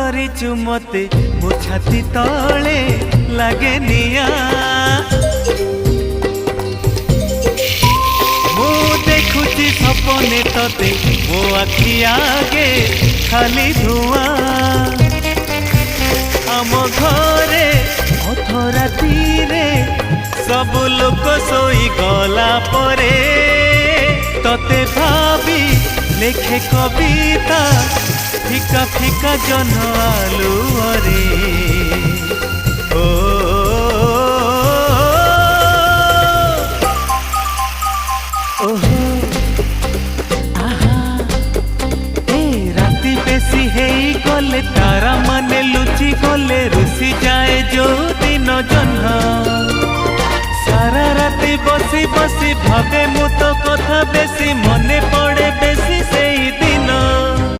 କରିଛୁ ମତେ ମୋ ଛାତି ତଳେ ଲାଗେ ନିଆଁ। ମୁଁ ଦେଖୁଛି ସପନେ ତତେ ମୋ ଆଖି ଆଗେ ଖାଲି ଧୂଆଁ। ଆମ ଘରେ ଅଧରାତିରେ ସବୁ ଲୋକ ଶୋଇ ଗଲା ପରେ ତତେ ଭାବି ଲେଖେ କବିତା ফিকা ফিকা জন আলুরে। ও ওহো আহা এ রাতি বেশি হেই গলে তারা মানে লুচি গলে রুষি যায় যৌদিন জহ্ন। সারা রাতি বসি বসি ভাবে মু তো কথা বেশি মনে পড়ে।